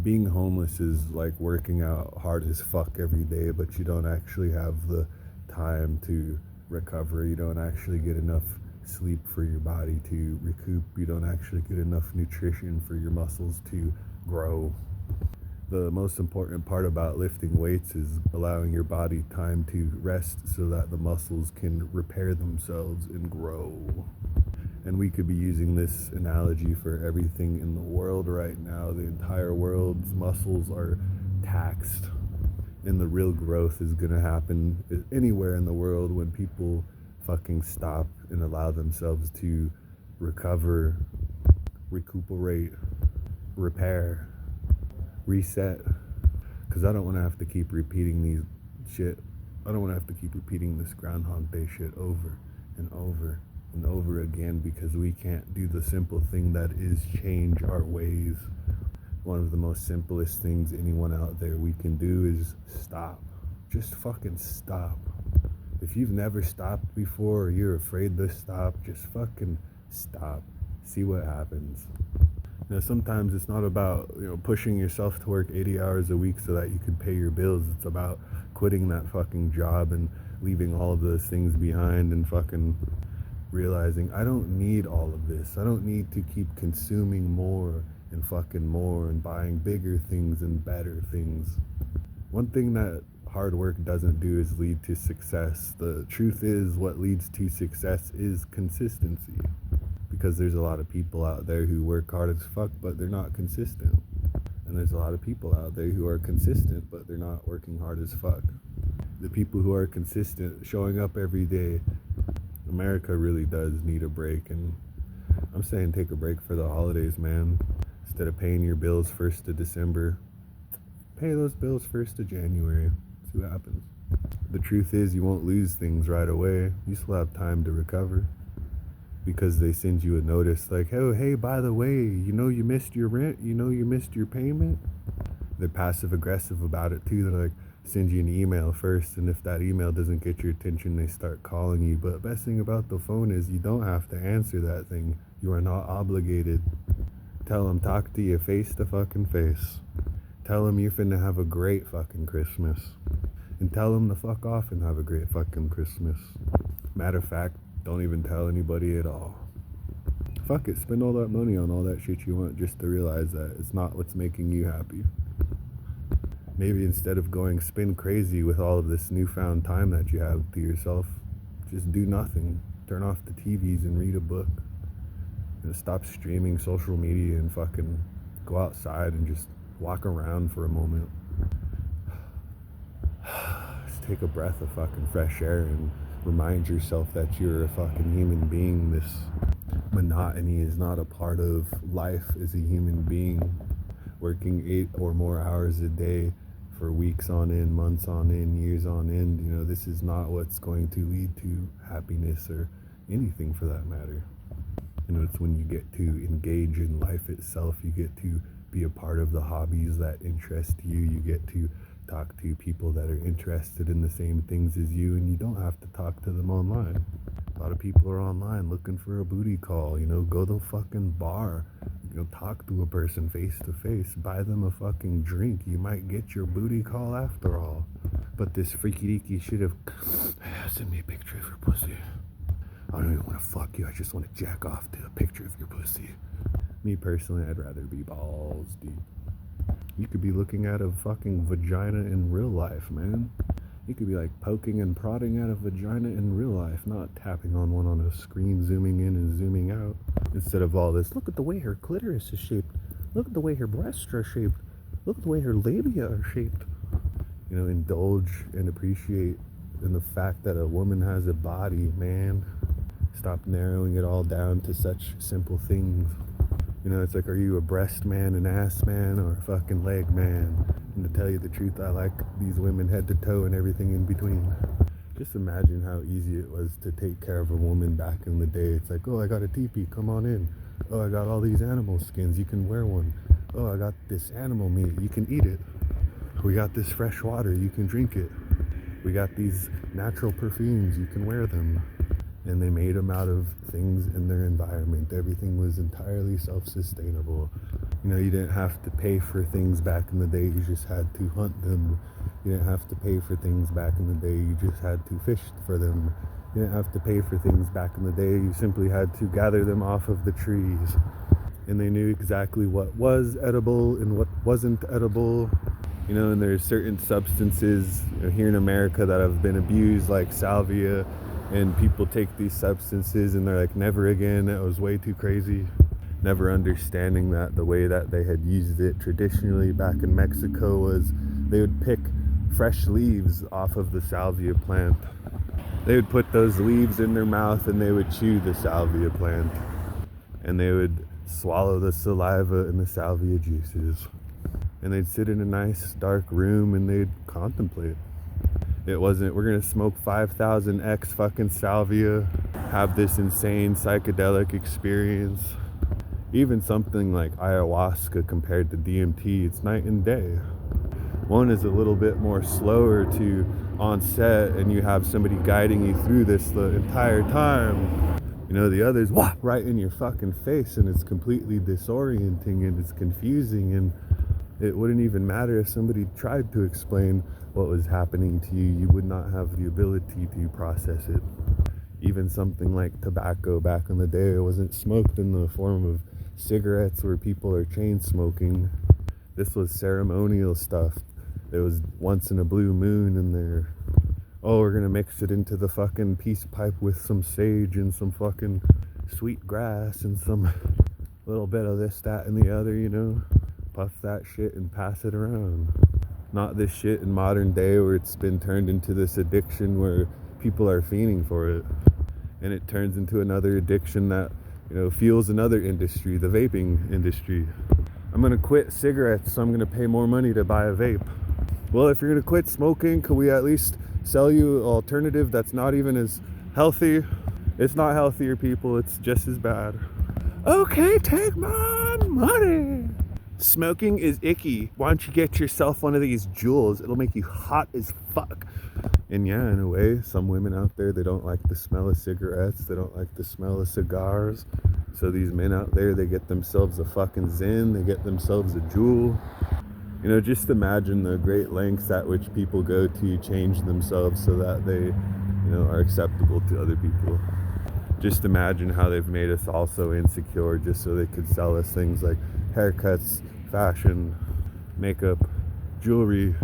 Being homeless is like working out hard as fuck every day, but you don't actually have the time to recover. You don't actually get enough sleep for your body to recoup. You don't actually get enough nutrition for your muscles to grow. The most important part about lifting weights is allowing your body time to rest so that the muscles can repair themselves and grow. And we could be using this analogy for everything in the world right now. The entire world's muscles are taxed, and the real growth is going to happen anywhere in the world when people fucking stop and allow themselves to recover, recuperate, repair, reset. Because I don't want to have to keep repeating these shit. I don't want to have to keep repeating this Groundhog Day shit over and over and over again, because we can't do the simple thing that is change our ways. One of the most simplest things anyone out there we can do is stop. Just fucking stop. If you've never stopped before, or you're afraid to stop, just fucking stop. See what happens. Sometimes it's not about, pushing yourself to work 80 hours a week so that you can pay your bills. It's about quitting that fucking job and leaving all of those things behind and fucking realizing I don't need all of this. I don't need to keep consuming more and fucking more and buying bigger things and better things. One thing that hard work doesn't do is lead to success. The truth is, what leads to success is consistency. Because there's a lot of people out there who work hard as fuck, but they're not consistent. And there's a lot of people out there who are consistent, but they're not working hard as fuck. The people who are consistent, showing up every day, America really does need a break. And I'm saying take a break for the holidays, man. Instead of paying your bills 1st of December, pay those bills 1st of January. See what happens. The truth is, you won't lose things right away. You still have time to recover. Because they send you a notice like, oh, hey, by the way, you missed your rent, you missed your payment. They're passive aggressive about it too. They're like, send you an email first, and if that email doesn't get your attention, they start calling you. But best thing about the phone is you don't have to answer that thing. You are not obligated. Tell them, talk to you face to fucking face. Tell them you're finna have a great fucking Christmas. And tell them to fuck off and have a great fucking Christmas. Matter of fact, don't even tell anybody at all. Fuck it, spend all that money on all that shit you want just to realize that it's not what's making you happy. Maybe instead of going spin crazy with all of this newfound time that you have to yourself, just do nothing. Turn off the TVs and read a book. Stop streaming social media and fucking go outside and just walk around for a moment. Just take a breath of fucking fresh air and remind yourself that you're a fucking human being. This monotony is not a part of life as a human being. Working 8 or more hours a day for weeks on end, months on end, years on end, this is not what's going to lead to happiness or anything for that matter. It's when you get to engage in life itself, you get to be a part of the hobbies that interest you, you get to talk to people that are interested in the same things as you, and you don't have to talk to them online. A lot of people are online looking for a booty call, go to the fucking bar, talk to a person face to face, buy them a fucking drink. You might get your booty call after all. But this freaky deaky shit of, send me a picture of your pussy. I don't even want to fuck you, I just want to jack off to a picture of your pussy. Me personally, I'd rather be balls deep. You could be looking at a fucking vagina in real life, man. You could be like poking and prodding at a vagina in real life, not tapping on one on a screen, zooming in and zooming out. Instead of all this, look at the way her clitoris is shaped. Look at the way her breasts are shaped. Look at the way her labia are shaped. Indulge and appreciate in the fact that a woman has a body, man. Stop narrowing it all down to such simple things. It's like, are you a breast man, an ass man, or a fucking leg man? And to tell you the truth, I like these women head to toe and everything in between. Just imagine how easy it was to take care of a woman back in the day. It's like, oh, I got a teepee, come on in. Oh, I got all these animal skins, you can wear one. Oh, I got this animal meat, you can eat it. We got this fresh water, you can drink it. We got these natural perfumes, you can wear them. And they made them out of things in their environment. Everything was entirely self-sustainable. You know, you didn't have to pay for things back in the day, you just had to hunt them. You didn't have to pay for things back in the day, you just had to fish for them. You didn't have to pay for things back in the day, you simply had to gather them off of the trees. And they knew exactly what was edible and what wasn't edible. You know, and there's certain substances, you know, here in America that have been abused, like salvia, and people take these substances and they're like, never again, that was way too crazy. Never understanding that the way that they had used it traditionally back in Mexico was they would pick fresh leaves off of the salvia plant. They would put those leaves in their mouth and they would chew the salvia plant. And they would swallow the saliva and the salvia juices. And they'd sit in a nice dark room and they'd contemplate. It wasn't, we're gonna smoke 5,000x fucking salvia, have this insane psychedelic experience. Even something like ayahuasca compared to DMT, it's night and day. One is a little bit more slower to onset and you have somebody guiding you through this the entire time. You know, the other's right in your fucking face and it's completely disorienting and it's confusing, and it wouldn't even matter if somebody tried to explain what was happening to you. You would not have the ability to process it. Even something like tobacco back in the day, it wasn't smoked in the form of cigarettes where people are chain smoking. This was ceremonial stuff. It was once in a blue moon and they're, oh, we're gonna mix it into the fucking peace pipe with some sage and some fucking sweet grass and some little bit of this, that, and the other, you know. Puff that shit and pass it around. Not this shit in modern day where it's been turned into this addiction where people are fiending for it. And it turns into another addiction that, you know, fuels another industry, the vaping industry. I'm gonna quit cigarettes, so I'm gonna pay more money to buy a vape. Well, if you're gonna quit smoking, could we at least sell you an alternative that's not even as healthy? It's not healthier, people, it's just as bad. Okay, take my money. Smoking is icky. Why don't you get yourself one of these Juuls? It'll make you hot as fuck. And yeah, in a way, some women out there, they don't like the smell of cigarettes. They don't like the smell of cigars. So these men out there, they get themselves a fucking Zyn. They get themselves a Juul. You know, just imagine the great lengths at which people go to change themselves so that they, you know, are acceptable to other people. Just imagine how they've made us all so insecure just so they could sell us things like haircuts, fashion, makeup, jewelry,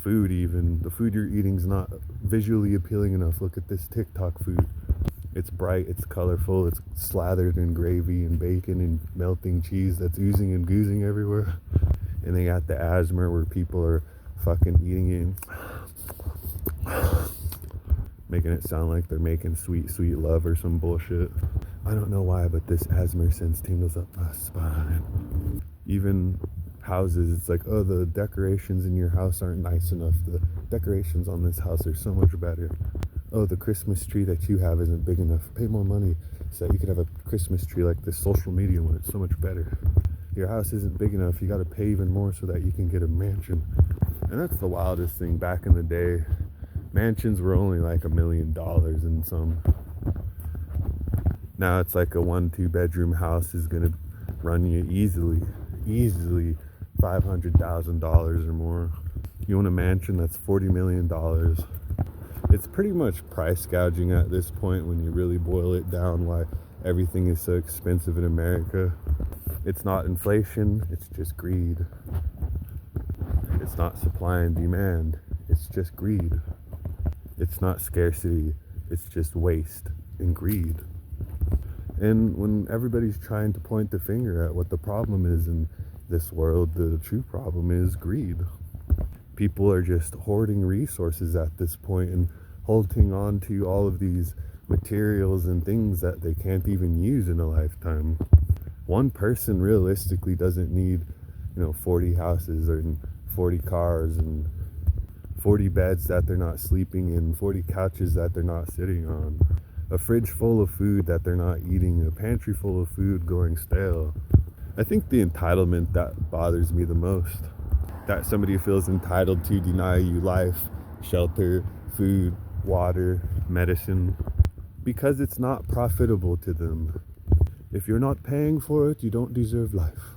food even. The food you're eating is not visually appealing enough. Look at this TikTok food. It's bright, it's colorful, it's slathered in gravy and bacon and melting cheese that's oozing and goozing everywhere. And they got the asthma where people are fucking eating it, making it sound like they're making sweet, sweet love or some bullshit. I don't know why, but this asthma sense tingles up my spine. Even houses, it's like, oh, the decorations in your house aren't nice enough. The decorations on this house are so much better. Oh, the Christmas tree that you have isn't big enough. Pay more money so that you could have a Christmas tree like this social media one. It's so much better. Your house isn't big enough. You got to pay even more so that you can get a mansion. And that's the wildest thing. Back in the day, mansions were only like $1 million in some. Now it's like a 1-2 bedroom house is gonna run you easily $500,000 or more. You want a mansion that's $40 million. It's pretty much price gouging at this point when you really boil it down, why everything is so expensive in America. It's not inflation, it's just greed. It's not supply and demand, it's just greed. It's not scarcity, it's just waste and greed. And when everybody's trying to point the finger at what the problem is in this world, the true problem is greed. People are just hoarding resources at this point and holding on to all of these materials and things that they can't even use in a lifetime. One person realistically doesn't need, 40 houses or 40 cars and 40 beds that they're not sleeping in, 40 couches that they're not sitting on, a fridge full of food that they're not eating, a pantry full of food going stale. I think the entitlement that bothers me the most, that somebody feels entitled to deny you life, shelter, food, water, medicine, because it's not profitable to them. If you're not paying for it, you don't deserve life.